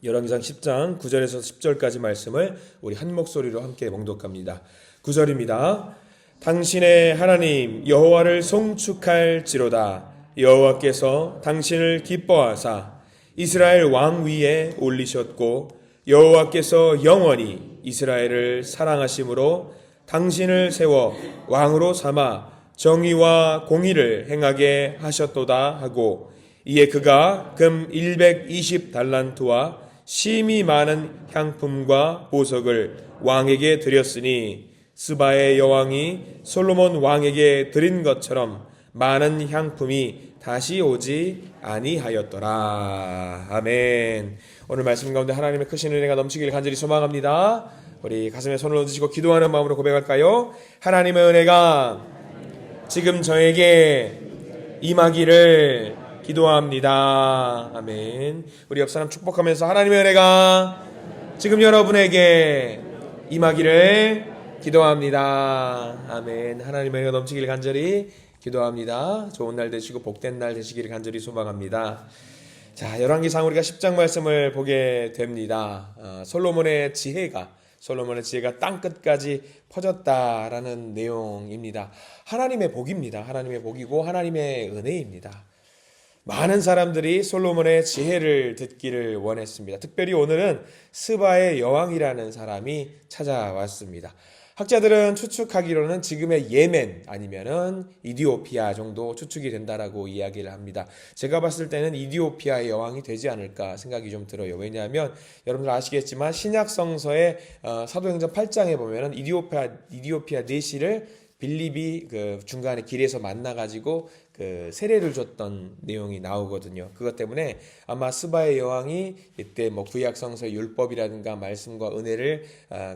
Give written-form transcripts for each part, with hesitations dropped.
열왕기상 10장 9절에서 10절까지 말씀을 우리 한 목소리로 함께 봉독합니다. 9절입니다. 당신의 하나님 여호와를 송축할지로다. 여호와께서 당신을 기뻐하사 이스라엘 왕 위에 올리셨고 여호와께서 영원히 이스라엘을 사랑하심으로 당신을 세워 왕으로 삼아 정의와 공의를 행하게 하셨도다 하고, 이에 그가 금 120달란트와 심히 많은 향품과 보석을 왕에게 드렸으니 스바의 여왕이 솔로몬 왕에게 드린 것처럼 많은 향품이 다시 오지 아니하였더라. 아멘. 오늘 말씀 가운데 하나님의 크신 은혜가 넘치길 간절히 소망합니다. 우리 가슴에 손을 얹으시고 기도하는 마음으로 고백할까요? 하나님의 은혜가 지금 저에게 임하기를 기도합니다. 아멘. 우리 옆 사람 축복하면서 하나님의 은혜가 지금 여러분에게 임하기를 기도합니다. 아멘. 하나님의 은혜가 넘치길 간절히 기도합니다. 좋은 날 되시고 복된 날 되시기를 간절히 소망합니다. 자, 열왕기상 우리가 10장 말씀을 보게 됩니다. 솔로몬의 지혜가 땅 끝까지 퍼졌다라는 내용입니다. 하나님의 복입니다. 하나님의 복이고 하나님의 은혜입니다. 많은 사람들이 솔로몬의 지혜를 듣기를 원했습니다. 특별히 오늘은 스바의 여왕이라는 사람이 찾아왔습니다. 학자들은 추측하기로는 지금의 예멘 아니면은 이디오피아 정도 추측이 된다라고 이야기를 합니다. 제가 봤을 때는 이디오피아의 여왕이 되지 않을까 생각이 좀 들어요. 왜냐하면 여러분들 아시겠지만 신약 성서의 사도행전 8장에 보면은 이디오피아 내시를 빌립이 그 중간에 길에서 만나가지고 그 세례를 줬던 내용이 나오거든요. 그것 때문에 아마 스바의 여왕이 이때 뭐 구약 성서의 율법이라든가 말씀과 은혜를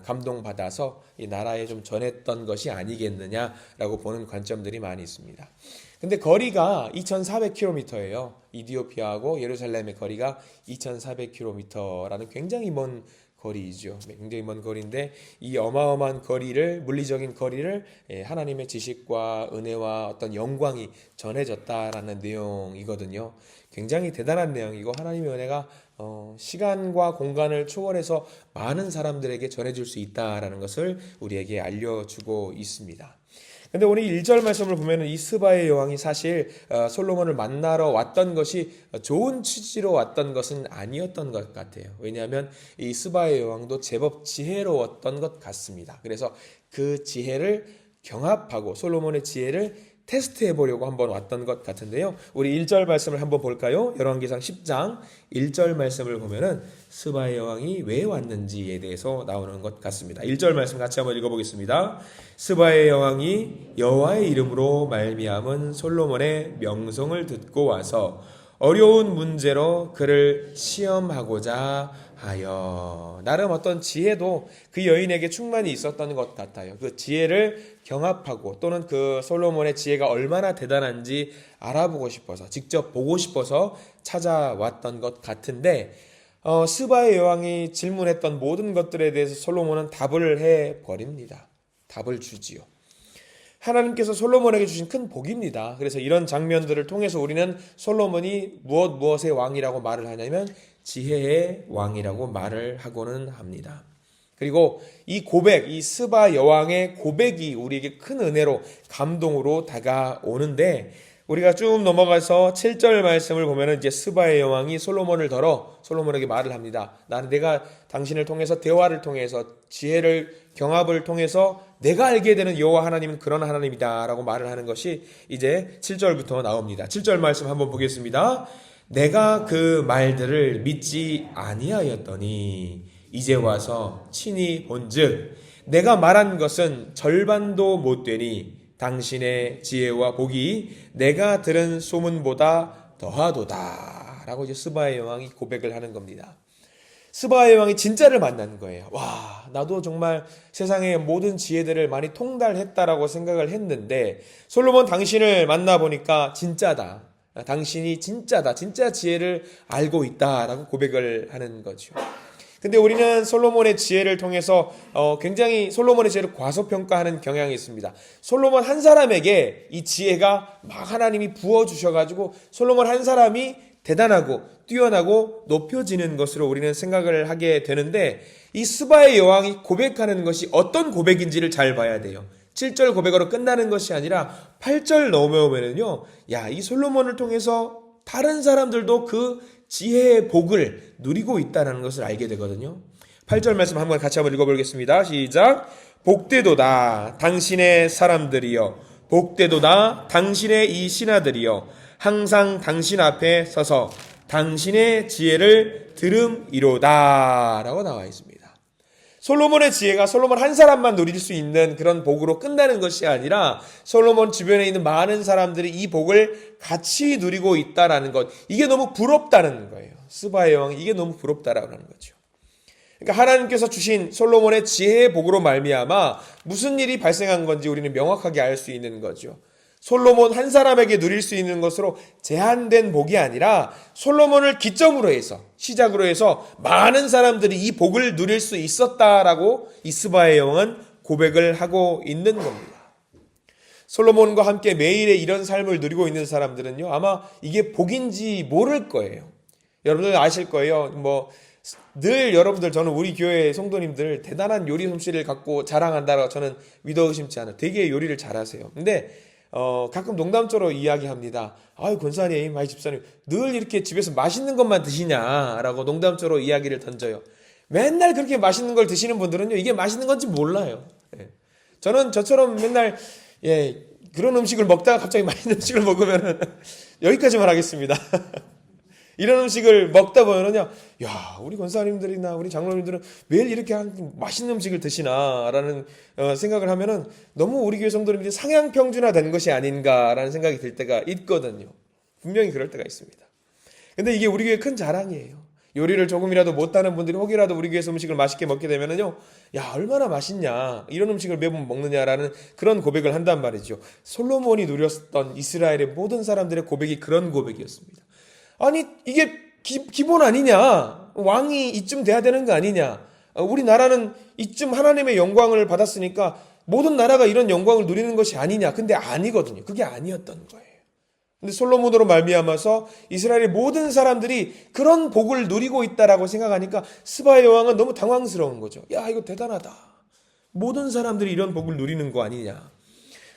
감동받아서 이 나라에 좀 전했던 것이 아니겠느냐라고 보는 관점들이 많이 있습니다. 근데 거리가 2,400km예요. 이디오피아하고 예루살렘의 거리가 2,400km라는 굉장히 먼 거리이죠. 굉장히 먼 거리인데 이 어마어마한 거리를, 물리적인 거리를 하나님의 지식과 은혜와 어떤 영광이 전해졌다라는 내용이거든요. 굉장히 대단한 내용이고 하나님의 은혜가 시간과 공간을 초월해서 많은 사람들에게 전해줄 수 있다라는 것을 우리에게 알려주고 있습니다. 근데 오늘 1절 말씀을 보면 이 스바의 여왕이 사실 솔로몬을 만나러 왔던 것이 좋은 취지로 왔던 것은 아니었던 것 같아요. 왜냐하면 이 스바의 여왕도 제법 지혜로웠던 것 같습니다. 그래서 그 지혜를 경합하고 솔로몬의 지혜를 테스트해 보려고 한번 왔던 것 같은데요. 우리 1절 말씀을 한번 볼까요? 열왕기상 10장 1절 말씀을 보면은 스바의 여왕이 왜 왔는지에 대해서 나오는 것 같습니다. 1절 말씀 같이 한번 읽어보겠습니다. 스바의 여왕이 여호와의 이름으로 말미암은 솔로몬의 명성을 듣고 와서 어려운 문제로 그를 시험하고자 하여. 나름 어떤 지혜도 그 여인에게 충만히 있었던 것 같아요. 그 지혜를 경합하고 또는 그 솔로몬의 지혜가 얼마나 대단한지 알아보고 싶어서, 직접 보고 싶어서 찾아왔던 것 같은데 스바의 여왕이 질문했던 모든 것들에 대해서 솔로몬은 답을 해버립니다. 답을 주지요. 하나님께서 솔로몬에게 주신 큰 복입니다. 그래서 이런 장면들을 통해서 우리는 솔로몬이 무엇의 왕이라고 말을 하냐면 지혜의 왕이라고 말을 하고는 합니다. 그리고 이 고백, 이 스바 여왕의 고백이 우리에게 큰 은혜로, 감동으로 다가오는데, 우리가 쭉 넘어가서 7절 말씀을 보면은 이제 스바의 여왕이 솔로몬에게 말을 합니다. 내가 당신을 통해서, 대화를 통해서, 지혜를 경합을 통해서 내가 알게 되는 여호와 하나님은 그런 하나님이다라고 말을 하는 것이 이제 7절부터 나옵니다. 7절 말씀 한번 보겠습니다. 내가 그 말들을 믿지 아니하였더니 이제 와서 친히 본즉 내가 말한 것은 절반도 못 되니 당신의 지혜와 복이 내가 들은 소문보다 더하도다 라고 이제 스바의 여왕이 고백을 하는 겁니다. 스바의 왕이 진짜를 만난 거예요. 와, 나도 정말 세상의 모든 지혜들을 많이 통달했다라고 생각을 했는데 솔로몬 당신을 만나보니까 진짜다. 당신이 진짜다. 진짜 지혜를 알고 있다라고 고백을 하는 거죠. 근데 우리는 솔로몬의 지혜를 통해서 굉장히 솔로몬의 지혜를 과소평가하는 경향이 있습니다. 솔로몬 한 사람에게 이 지혜가 막 하나님이 부어주셔가지고 솔로몬 한 사람이 대단하고 뛰어나고 높여지는 것으로 우리는 생각을 하게 되는데, 이 스바의 여왕이 고백하는 것이 어떤 고백인지를 잘 봐야 돼요. 7절 고백으로 끝나는 것이 아니라 8절 넘어오면은요, 야, 이 솔로몬을 통해서 다른 사람들도 그 지혜의 복을 누리고 있다는 것을 알게 되거든요. 8절 말씀 한번 같이 한번 읽어보겠습니다. 시작. 복되도다 당신의 사람들이여, 복되도다 당신의 이 신하들이여, 항상 당신 앞에 서서 당신의 지혜를 들음이로다 라고 나와 있습니다. 솔로몬의 지혜가 솔로몬 한 사람만 누릴 수 있는 그런 복으로 끝나는 것이 아니라 솔로몬 주변에 있는 많은 사람들이 이 복을 같이 누리고 있다라는 것, 이게 너무 부럽다는 거예요. 스바의 여왕이 이게 너무 부럽다라고 하는 거죠. 그러니까 하나님께서 주신 솔로몬의 지혜의 복으로 말미암아 무슨 일이 발생한 건지 우리는 명확하게 알 수 있는 거죠. 솔로몬 한 사람에게 누릴 수 있는 것으로 제한된 복이 아니라 솔로몬을 기점으로 해서, 시작으로 해서 많은 사람들이 이 복을 누릴 수 있었다라고 이 스바의 여왕은 고백을 하고 있는 겁니다. 솔로몬과 함께 매일의 이런 삶을 누리고 있는 사람들은요, 아마 이게 복인지 모를 거예요. 여러분들 아실 거예요. 늘 여러분들, 저는 우리 교회 성도님들 대단한 요리 솜씨를 갖고 자랑한다라고 저는 믿어 의심치 않아요. 되게 요리를 잘하세요. 근데 가끔 농담조로 이야기합니다. 아유, 권사님, 아이 집사님, 늘 이렇게 집에서 맛있는 것만 드시냐라고 농담조로 이야기를 던져요. 맨날 그렇게 맛있는 걸 드시는 분들은요, 이게 맛있는 건지 몰라요. 저는 저처럼 맨날 그런 음식을 먹다가 갑자기 맛있는 음식을 먹으면은 여기까지만 하겠습니다. 이런 음식을 먹다 보면은요, 야, 우리 권사님들이나 우리 장로님들은 매일 이렇게 맛있는 음식을 드시나라는 생각을 하면은 너무 우리 교회 성도님들이 상향 평준화된 것이 아닌가라는 생각이 들 때가 있거든요. 분명히 그럴 때가 있습니다. 근데 이게 우리 교회 큰 자랑이에요. 요리를 조금이라도 못하는 분들이 혹이라도 우리 교회에서 음식을 맛있게 먹게 되면은요, 야, 얼마나 맛있냐, 이런 음식을 매번 먹느냐라는 그런 고백을 한단 말이죠. 솔로몬이 누렸던 이스라엘의 모든 사람들의 고백이 그런 고백이었습니다. 아니, 이게 기본 아니냐? 왕이 이쯤 돼야 되는 거 아니냐? 우리나라는 이쯤 하나님의 영광을 받았으니까 모든 나라가 이런 영광을 누리는 것이 아니냐? 근데 아니거든요. 그게 아니었던 거예요. 근데 솔로몬으로 말미암아서 이스라엘의 모든 사람들이 그런 복을 누리고 있다라고 생각하니까 스바의 여왕은 너무 당황스러운 거죠. 야, 이거 대단하다. 모든 사람들이 이런 복을 누리는 거 아니냐?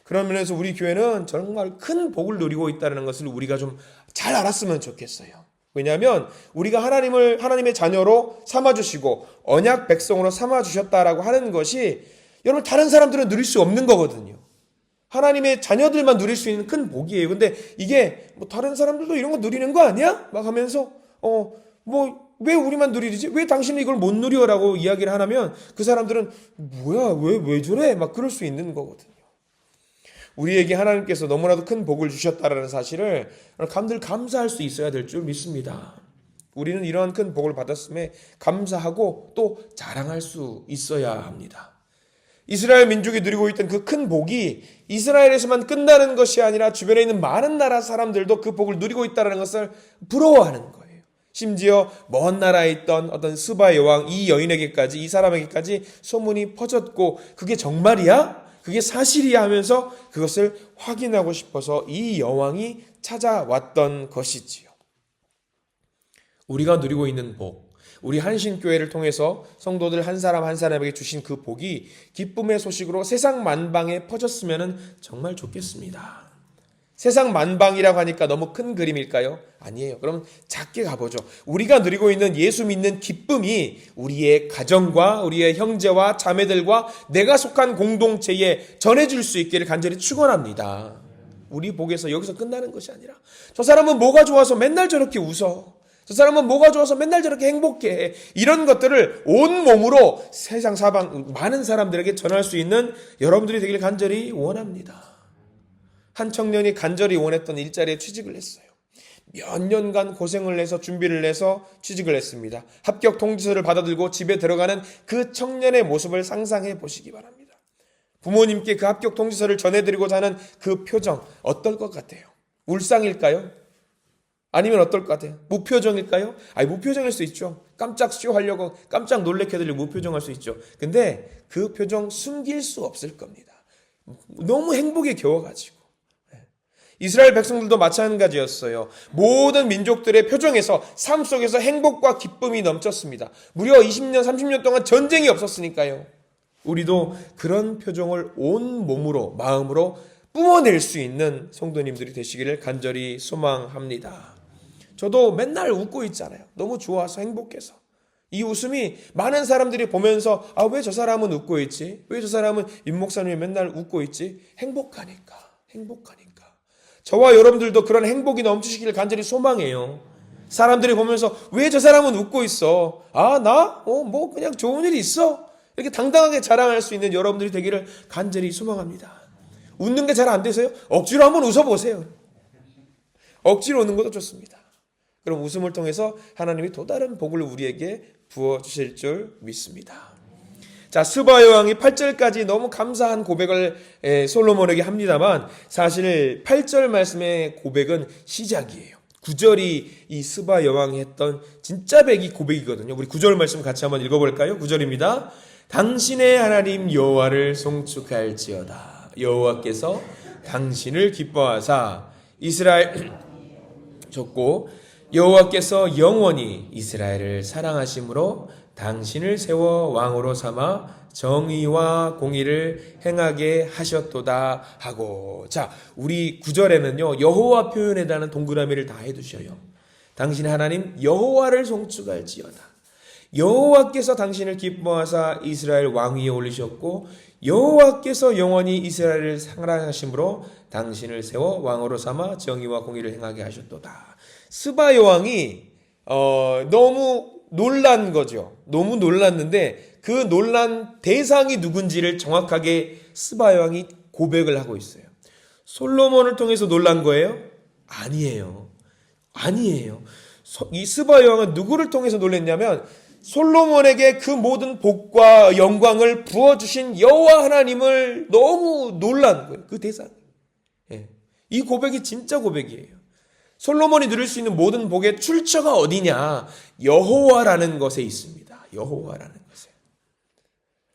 그런 면에서 우리 교회는 정말 큰 복을 누리고 있다는 것을 우리가 좀 잘 알았으면 좋겠어요. 왜냐하면 우리가 하나님의 자녀로 삼아주시고 언약 백성으로 삼아주셨다라고 하는 것이 여러분 다른 사람들은 누릴 수 없는 거거든요. 하나님의 자녀들만 누릴 수 있는 큰 복이에요. 근데 이게 다른 사람들도 이런 거 누리는 거 아니야? 막 하면서 왜 우리만 누리지? 왜 당신은 이걸 못 누려라고 이야기를 하면 그 사람들은 뭐야, 왜 저래? 막 그럴 수 있는 거거든요. 우리에게 하나님께서 너무나도 큰 복을 주셨다라는 사실을 늘 감사할 수 있어야 될 줄 믿습니다. 우리는 이러한 큰 복을 받았음에 감사하고 또 자랑할 수 있어야 합니다. 이스라엘 민족이 누리고 있던 그 큰 복이 이스라엘에서만 끝나는 것이 아니라 주변에 있는 많은 나라 사람들도 그 복을 누리고 있다는 것을 부러워하는 거예요. 심지어 먼 나라에 있던 어떤 스바 여왕 이 여인에게까지, 이 사람에게까지 소문이 퍼졌고, 그게 정말이야? 그게 사실이야 하면서 그것을 확인하고 싶어서 이 여왕이 찾아왔던 것이지요. 우리가 누리고 있는 복, 우리 한신교회를 통해서 성도들 한 사람 한 사람에게 주신 그 복이 기쁨의 소식으로 세상 만방에 퍼졌으면 정말 좋겠습니다. 세상 만방이라고 하니까 너무 큰 그림일까요? 아니에요. 그럼 작게 가보죠. 우리가 누리고 있는 예수 믿는 기쁨이 우리의 가정과 우리의 형제와 자매들과 내가 속한 공동체에 전해줄 수 있기를 간절히 축원합니다. 우리 복에서 여기서 끝나는 것이 아니라 저 사람은 뭐가 좋아서 맨날 저렇게 웃어, 저 사람은 뭐가 좋아서 맨날 저렇게 행복해, 이런 것들을 온몸으로 세상 사방 많은 사람들에게 전할 수 있는 여러분들이 되길 간절히 원합니다. 한 청년이 간절히 원했던 일자리에 취직을 했어요. 몇 년간 고생을 해서 준비를 해서 취직을 했습니다. 합격 통지서를 받아들고 집에 들어가는 그 청년의 모습을 상상해 보시기 바랍니다. 부모님께 그 합격 통지서를 전해드리고자 하는 그 표정 어떨 것 같아요? 울상일까요? 아니면 어떨 것 같아요? 무표정일까요? 무표정일 수 있죠. 깜짝 쇼하려고 깜짝 놀래켜드리려고 무표정할 수 있죠. 근데 그 표정 숨길 수 없을 겁니다. 너무 행복에 겨워가지고. 이스라엘 백성들도 마찬가지였어요. 모든 민족들의 표정에서 삶 속에서 행복과 기쁨이 넘쳤습니다. 무려 20년, 30년 동안 전쟁이 없었으니까요. 우리도 그런 표정을 온 몸으로, 마음으로 뿜어낼 수 있는 성도님들이 되시기를 간절히 소망합니다. 저도 맨날 웃고 있잖아요. 너무 좋아서 행복해서. 이 웃음이 많은 사람들이 보면서 왜 저 사람은 웃고 있지? 왜 저 사람은 윤 목사님이 맨날 웃고 있지? 행복하니까. 저와 여러분들도 그런 행복이 넘치시기를 간절히 소망해요. 사람들이 보면서 왜 저 사람은 웃고 있어? 나? 뭐 그냥 좋은 일이 있어? 이렇게 당당하게 자랑할 수 있는 여러분들이 되기를 간절히 소망합니다. 웃는 게 잘 안 되세요? 억지로 한번 웃어보세요. 억지로 웃는 것도 좋습니다. 그럼 웃음을 통해서 하나님이 또 다른 복을 우리에게 부어주실 줄 믿습니다. 자, 스바 여왕이 8절까지 너무 감사한 고백을 솔로몬에게 합니다만 사실 8절 말씀의 고백은 시작이에요. 9절이 이 스바 여왕이 했던 진짜 백이 고백이거든요. 우리 9절 말씀 같이 한번 읽어볼까요? 9절입니다. 당신의 하나님 여호와를 송축할지어다. 여호와께서 당신을 기뻐하사 이스라엘 줬고 여호와께서 영원히 이스라엘을 사랑하심으로 당신을 세워 왕으로 삼아 정의와 공의를 행하게 하셨도다 하고. 자, 우리 9절에는요 여호와 표현에다는 동그라미를 다 해두셔요. 당신의 하나님 여호와를 송축할지어다. 여호와께서 당신을 기뻐하사 이스라엘 왕 위에 올리셨고 여호와께서 영원히 이스라엘을 사랑하심으로 당신을 세워 왕으로 삼아 정의와 공의를 행하게 하셨도다. 스바 여왕이 너무 놀란 거죠. 너무 놀랐는데 그 놀란 대상이 누군지를 정확하게 스바 여왕이 고백을 하고 있어요. 솔로몬을 통해서 놀란 거예요? 아니에요. 이 스바 여왕은 누구를 통해서 놀랐냐면 솔로몬에게 그 모든 복과 영광을 부어주신 여호와 하나님을 너무 놀란 거예요. 그 대상이. 이 고백이 진짜 고백이에요. 솔로몬이 누릴 수 있는 모든 복의 출처가 어디냐? 여호와라는 것에 있습니다. 여호와라는 것에.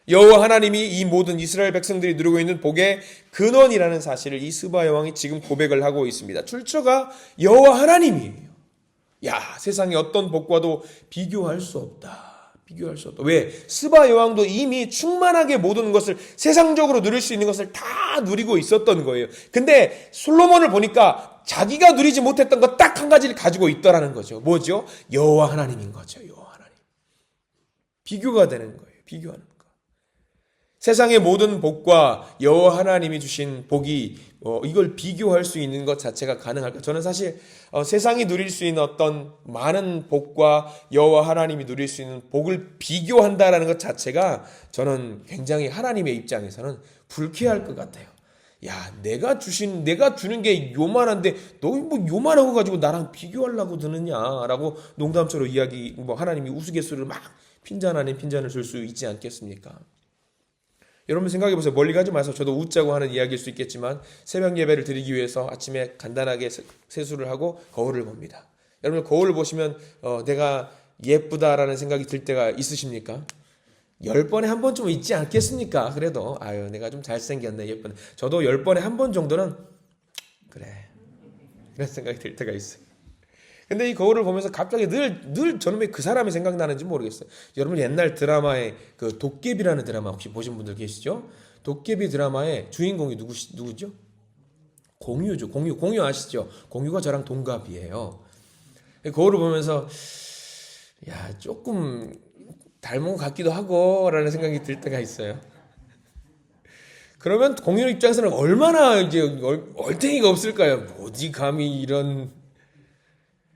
여호와 하나님이 이 모든 이스라엘 백성들이 누리고 있는 복의 근원이라는 사실을 이 스바 여왕이 지금 고백을 하고 있습니다. 출처가 여호와 하나님이에요. 세상의 어떤 복과도 비교할 수 없다. 왜? 스바 여왕도 이미 충만하게 모든 것을 세상적으로 누릴 수 있는 것을 다 누리고 있었던 거예요. 근데 솔로몬을 보니까 자기가 누리지 못했던 것 딱 한 가지를 가지고 있더라는 거죠. 뭐죠? 여호와 하나님인 거죠. 여호와 하나님. 비교가 되는 거예요. 비교하는 거. 세상의 모든 복과 여호와 하나님이 주신 복이 이걸 비교할 수 있는 것 자체가 가능할까? 저는 사실 세상이 누릴 수 있는 어떤 많은 복과 여호와 하나님이 누릴 수 있는 복을 비교한다라는 것 자체가 저는 굉장히 하나님의 입장에서는 불쾌할 것 같아요. 내가 주는 게 요만한데 너 뭐 요만한 거 가지고 나랑 비교하려고 드느냐라고 농담처럼 하나님이 우스갯소리를 막 핀잔 아닌 핀잔을 줄 수 있지 않겠습니까? 여러분 생각해 보세요. 멀리 가지 마세요. 저도 웃자고 하는 이야기일 수 있겠지만 새벽 예배를 드리기 위해서 아침에 간단하게 세수를 하고 거울을 봅니다. 여러분 거울을 보시면 내가 예쁘다라는 생각이 들 때가 있으십니까? 10번에 한 번쯤 있지 않겠습니까? 그래도 내가 좀 잘생겼네, 예쁘네. 저도 10번에 한 번 정도는 그래 이런 생각이 들 때가 있어요. 근데 이 거울을 보면서 갑자기 늘 저는 왜 그 사람이 생각나는지 모르겠어요. 여러분 옛날 드라마에 그 도깨비라는 드라마 혹시 보신 분들 계시죠? 도깨비 드라마의 주인공이 누구죠? 공유죠. 공유 아시죠? 공유가 저랑 동갑이에요. 거울을 보면서 조금 닮은 것 같기도 하고 라는 생각이 들 때가 있어요. 그러면 공유 입장에서는 얼마나 이제 얼탱이가 없을까요? 어디 감히 이런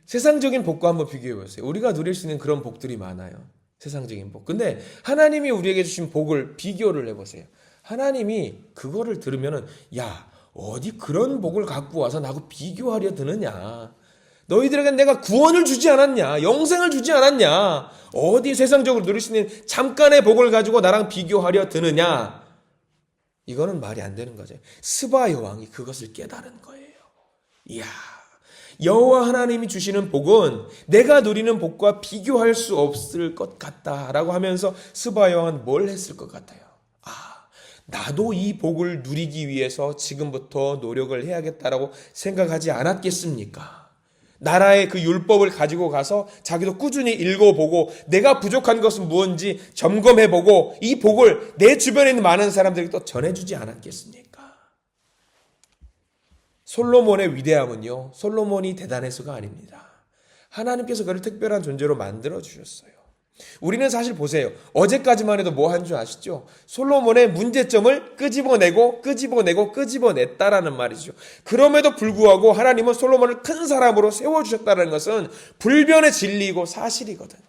세상적인 복과 한번 비교해 보세요. 우리가 누릴 수 있는 그런 복들이 많아요. 세상적인 복. 근데 하나님이 우리에게 주신 복을 비교를 해보세요. 하나님이 그거를 들으면은 어디 그런 복을 갖고 와서 나하고 비교하려 드느냐. 너희들에겐 내가 구원을 주지 않았냐. 영생을 주지 않았냐. 어디 세상적으로 누릴 수 있는 잠깐의 복을 가지고 나랑 비교하려 드느냐. 이거는 말이 안 되는 거죠. 스바 여왕이 그것을 깨달은 거예요. 여호와 하나님이 주시는 복은 내가 누리는 복과 비교할 수 없을 것 같다라고 하면서 스바 여왕은 뭘 했을 것 같아요? 나도 이 복을 누리기 위해서 지금부터 노력을 해야겠다라고 생각하지 않았겠습니까? 나라의 그 율법을 가지고 가서 자기도 꾸준히 읽어보고 내가 부족한 것은 무엇인지 점검해보고 이 복을 내 주변에 있는 많은 사람들에게 또 전해주지 않았겠습니까? 솔로몬의 위대함은요, 솔로몬이 대단해서가 아닙니다. 하나님께서 그를 특별한 존재로 만들어주셨어요. 우리는 사실 보세요. 어제까지만 해도 뭐 한 줄 아시죠? 솔로몬의 문제점을 끄집어냈다라는 말이죠. 그럼에도 불구하고 하나님은 솔로몬을 큰 사람으로 세워주셨다는 것은 불변의 진리이고 사실이거든요.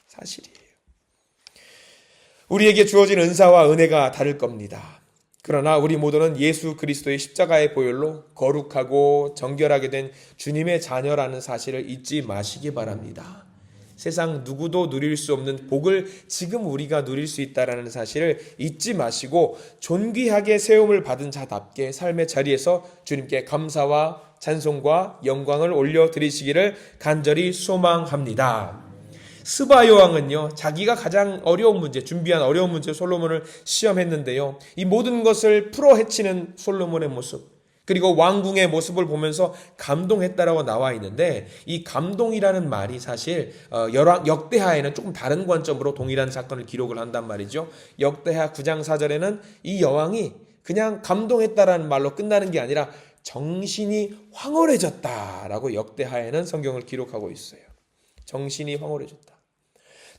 사실이에요. 우리에게 주어진 은사와 은혜가 다를 겁니다. 그러나 우리 모두는 예수 그리스도의 십자가의 보혈로 거룩하고 정결하게 된 주님의 자녀라는 사실을 잊지 마시기 바랍니다. 세상 누구도 누릴 수 없는 복을 지금 우리가 누릴 수 있다는 사실을 잊지 마시고 존귀하게 세움을 받은 자답게 삶의 자리에서 주님께 감사와 찬송과 영광을 올려드리시기를 간절히 소망합니다. 스바 여왕은요, 자기가 가장 어려운 문제, 준비한 어려운 문제 솔로몬을 시험했는데요. 이 모든 것을 풀어 헤치는 솔로몬의 모습, 그리고 왕궁의 모습을 보면서 감동했다라고 나와 있는데, 이 감동이라는 말이 사실 역대하에는 조금 다른 관점으로 동일한 사건을 기록을 한단 말이죠. 역대하 9장 4절에는 이 여왕이 그냥 감동했다라는 말로 끝나는 게 아니라 정신이 황홀해졌다라고 역대하에는 성경을 기록하고 있어요. 정신이 황홀해졌다.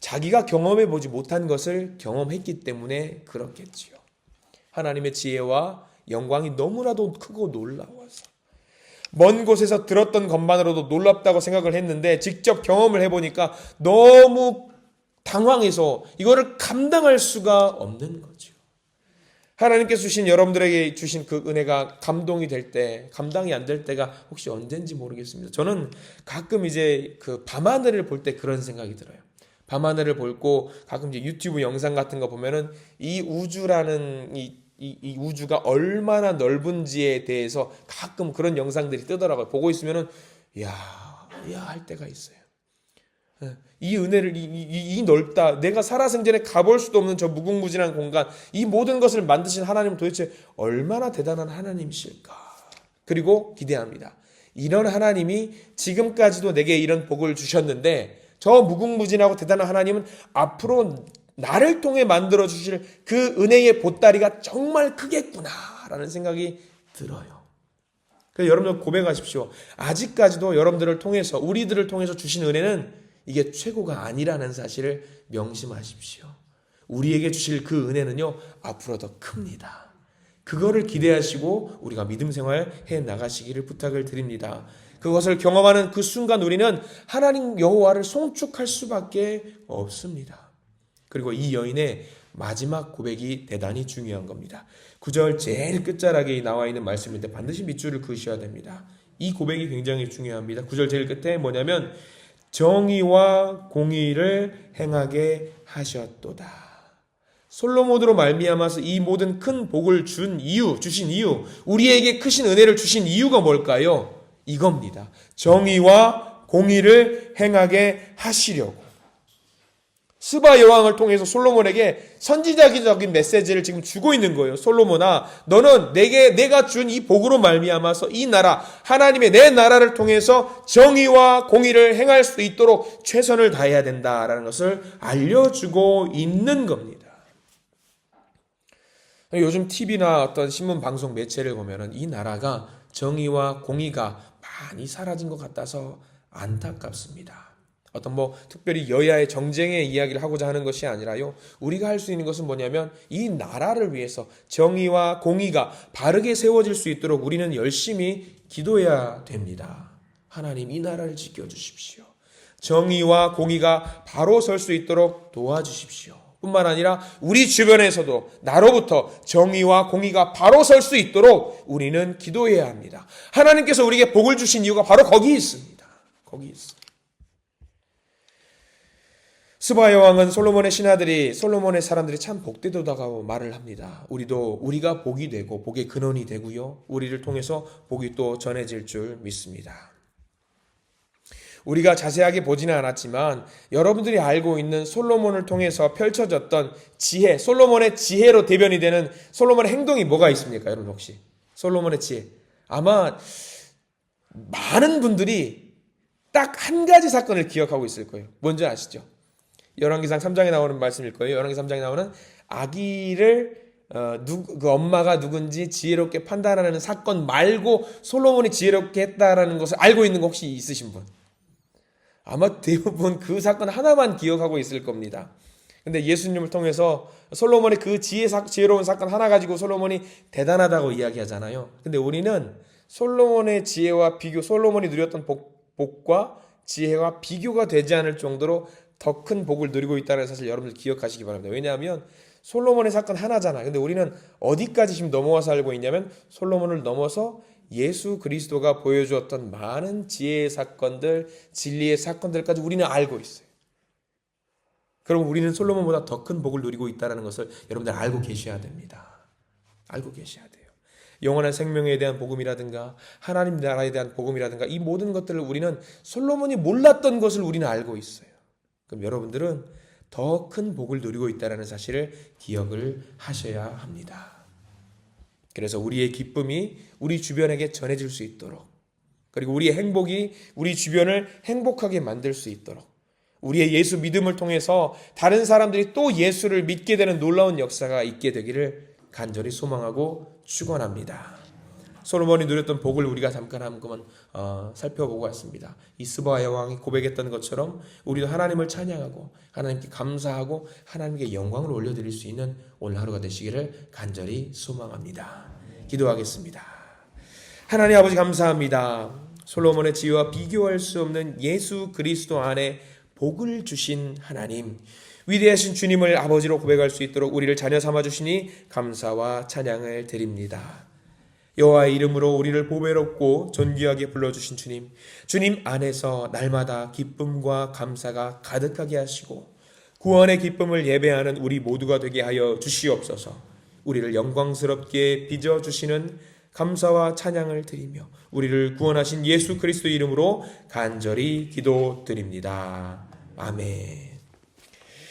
자기가 경험해보지 못한 것을 경험했기 때문에 그렇겠지요. 하나님의 지혜와 영광이 너무나도 크고 놀라워서 먼 곳에서 들었던 것만으로도 놀랍다고 생각을 했는데 직접 경험을 해보니까 너무 당황해서 이거를 감당할 수가 없는 거죠. 하나님께서 주신 여러분들에게 주신 그 은혜가 감동이 될 때, 감당이 안 될 때가 혹시 언젠지 모르겠습니다. 저는 가끔 이제 그 밤하늘을 볼 때 그런 생각이 들어요. 밤하늘을 보고 가끔 이제 유튜브 영상 같은 거 보면은 이 우주라는 이 우주가 얼마나 넓은지에 대해서 가끔 그런 영상들이 뜨더라고요. 보고 있으면은 야 할 때가 있어요. 이 은혜를 이 넓다, 내가 살아생전에 가볼 수도 없는 저 무궁무진한 공간, 이 모든 것을 만드신 하나님은 도대체 얼마나 대단한 하나님이실까? 그리고 기대합니다. 이런 하나님이 지금까지도 내게 이런 복을 주셨는데 저 무궁무진하고 대단한 하나님은 앞으로 나를 통해 만들어 주실 그 은혜의 보따리가 정말 크겠구나라는 생각이 들어요. 그래서 여러분들 고백하십시오. 아직까지도 여러분들을 통해서, 우리들을 통해서 주신 은혜는 이게 최고가 아니라는 사실을 명심하십시오. 우리에게 주실 그 은혜는요, 앞으로 더 큽니다. 그거를 기대하시고 우리가 믿음 생활 해 나가시기를 부탁을 드립니다. 그것을 경험하는 그 순간 우리는 하나님 여호와를 송축할 수밖에 없습니다. 그리고 이 여인의 마지막 고백이 대단히 중요한 겁니다. 9절 제일 끝자락에 나와 있는 말씀인데 반드시 밑줄을 그으셔야 됩니다. 이 고백이 굉장히 중요합니다. 9절 제일 끝에 뭐냐면 정의와 공의를 행하게 하셨도다. 솔로몬으로 말미암아서 이 모든 큰 복을 주신 이유, 우리에게 크신 은혜를 주신 이유가 뭘까요? 이겁니다. 정의와 공의를 행하게 하시려고. 스바 여왕을 통해서 솔로몬에게 선지자적인 메시지를 지금 주고 있는 거예요. 솔로몬아, 너는 내가 준 이 복으로 말미암아서 이 나라, 하나님의 내 나라를 통해서 정의와 공의를 행할 수 있도록 최선을 다해야 된다라는 것을 알려주고 있는 겁니다. 요즘 TV나 어떤 신문 방송 매체를 보면은 이 나라가 정의와 공의가 많이 사라진 것 같아서 안타깝습니다. 어떤 특별히 여야의 정쟁의 이야기를 하고자 하는 것이 아니라요, 우리가 할 수 있는 것은 뭐냐면 이 나라를 위해서 정의와 공의가 바르게 세워질 수 있도록 우리는 열심히 기도해야 됩니다. 하나님, 이 나라를 지켜주십시오. 정의와 공의가 바로 설 수 있도록 도와주십시오. 뿐만 아니라 우리 주변에서도 나로부터 정의와 공의가 바로 설 수 있도록 우리는 기도해야 합니다. 하나님께서 우리에게 복을 주신 이유가 바로 거기 있습니다. 거기 있습니다. 스바 여왕은 솔로몬의 신하들이, 솔로몬의 사람들이 참 복되도다고 말을 합니다. 우리가 복이 되고 복의 근원이 되고요, 우리를 통해서 복이 또 전해질 줄 믿습니다. 우리가 자세하게 보지는 않았지만 여러분들이 알고 있는 솔로몬을 통해서 펼쳐졌던 지혜, 솔로몬의 지혜로 대변이 되는 솔로몬의 행동이 뭐가 있습니까? 여러분 혹시 솔로몬의 지혜, 아마 많은 분들이 딱 한 가지 사건을 기억하고 있을 거예요. 뭔지 아시죠? 열왕기상 3장에 나오는 말씀일 거예요. 열왕기 3장에 나오는 아기를 그 엄마가 누군지 지혜롭게 판단하는 사건 말고 솔로몬이 지혜롭게 했다라는 것을 알고 있는 거 혹시 있으신 분? 아마 대부분 그 사건 하나만 기억하고 있을 겁니다. 근데 예수님을 통해서 솔로몬의 그 지혜로운 사건 하나 가지고 솔로몬이 대단하다고 이야기하잖아요. 근데 우리는 솔로몬의 지혜와 솔로몬이 누렸던 복과 지혜와 비교가 되지 않을 정도로 더 큰 복을 누리고 있다는 사실 여러분들 기억하시기 바랍니다. 왜냐하면 솔로몬의 사건 하나잖아. 근데 우리는 어디까지 지금 넘어와서 알고 있냐면 솔로몬을 넘어서 예수 그리스도가 보여주었던 많은 지혜의 사건들, 진리의 사건들까지 우리는 알고 있어요. 그럼 우리는 솔로몬보다 더 큰 복을 누리고 있다는 것을 여러분들 알고 계셔야 됩니다. 알고 계셔야 돼요. 영원한 생명에 대한 복음이라든가 하나님 나라에 대한 복음이라든가 이 모든 것들을 우리는 솔로몬이 몰랐던 것을 우리는 알고 있어요. 그럼 여러분들은 더 큰 복을 누리고 있다는 사실을 기억을 하셔야 합니다. 그래서 우리의 기쁨이 우리 주변에게 전해질 수 있도록, 그리고 우리의 행복이 우리 주변을 행복하게 만들 수 있도록, 우리의 예수 믿음을 통해서 다른 사람들이 또 예수를 믿게 되는 놀라운 역사가 있게 되기를 간절히 소망하고 축원합니다. 솔로몬이 누렸던 복을 우리가 잠깐 한번 살펴보고 왔습니다. 이 스바야 왕이 고백했던 것처럼 우리도 하나님을 찬양하고 하나님께 감사하고 하나님께 영광을 올려드릴 수 있는 오늘 하루가 되시기를 간절히 소망합니다. 기도하겠습니다. 하나님 아버지 감사합니다. 솔로몬의 지혜와 비교할 수 없는 예수 그리스도 안에 복을 주신 하나님, 위대하신 주님을 아버지로 고백할 수 있도록 우리를 자녀 삼아주시니 감사와 찬양을 드립니다. 여호와의 이름으로 우리를 보배롭고 존귀하게 불러주신 주님, 주님 안에서 날마다 기쁨과 감사가 가득하게 하시고 구원의 기쁨을 예배하는 우리 모두가 되게 하여 주시옵소서. 우리를 영광스럽게 빚어주시는 감사와 찬양을 드리며 우리를 구원하신 예수 그리스도 이름으로 간절히 기도드립니다. 아멘.